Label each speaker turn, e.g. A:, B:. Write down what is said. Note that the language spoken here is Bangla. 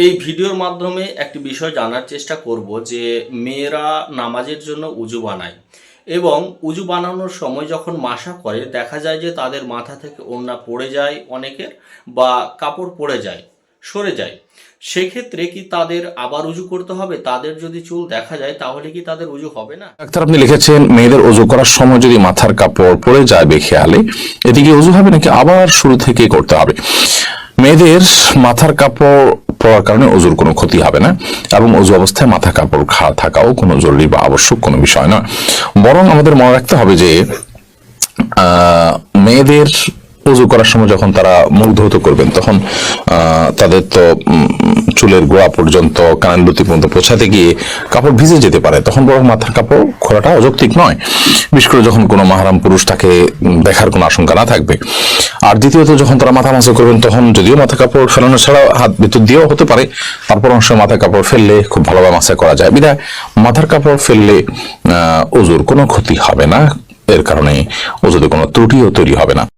A: এই ভিডিওর মাধ্যমে একটি বিষয় জানার চেষ্টা করব যে মেয়েরা নামাজের জন্য উজু বানায় এবং উজু বানানোর সময় যখন মাসা করে দেখা যায় যে তাদের মাথা থেকে ওড়না পড়ে যায় অনেকের বা কাপড় পড়ে যায়, সরে যায়। সেক্ষেত্রে কি তাদের আবার উজু করতে হবে? তাদের যদি চুল দেখা যায় তাহলে কি তাদের উজু হবে না?
B: ডাক্তার, আপনি লিখেছেন মেয়েদের ওযু করার সময় যদি মাথার কাপড় পড়ে যায় বেখেয়ালে, এদিকে ওযু হবে নাকি আবার শুরু থেকে করতে হবে? মেয়েদের মাথার কাপড় পরার কারণে ওযুর কোনো ক্ষতি হবে না এবং ওযু অবস্থায় মাথা কাপড় থাকাও কোনো জরুরি বা আবশ্যক কোনো বিষয় নয়। বরং আমাদের মনে রাখতে হবে যে মেয়েদের ওযু করার সময় যখন তারা মুখ ধৌত করবেন তখন তাদের তো চুলের গোড়া পর্যন্ত কানান্ডুতি পর্যন্ত পৌঁছাতে গিয়ে কাপড় ভিজে যেতে পারে, তখন বরং মাথার কাপড় খোলাটা অযৌক্তিক নয়, বিশেষ করে যখন কোনো মাহরাম পুরুষ তাকে দেখার কোনো আশঙ্কা না থাকবে। আর দ্বিতীয়ত, যখন তারা মাথা মাসা করবেন তখন যদিও মাথা কাপড় ফেলানো ছাড়া হাত ভিতর দিয়েও হতে পারে, তারপর অংশ মাথা কাপড় ফেললে খুব ভালোভাবে মাসা করা যায়। বিধায় মাথার কাপড় ফেললে ওযুর কোনো ক্ষতি হবে না, এর কারণে ওযুতে কোনো ত্রুটিও তৈরি হবে না।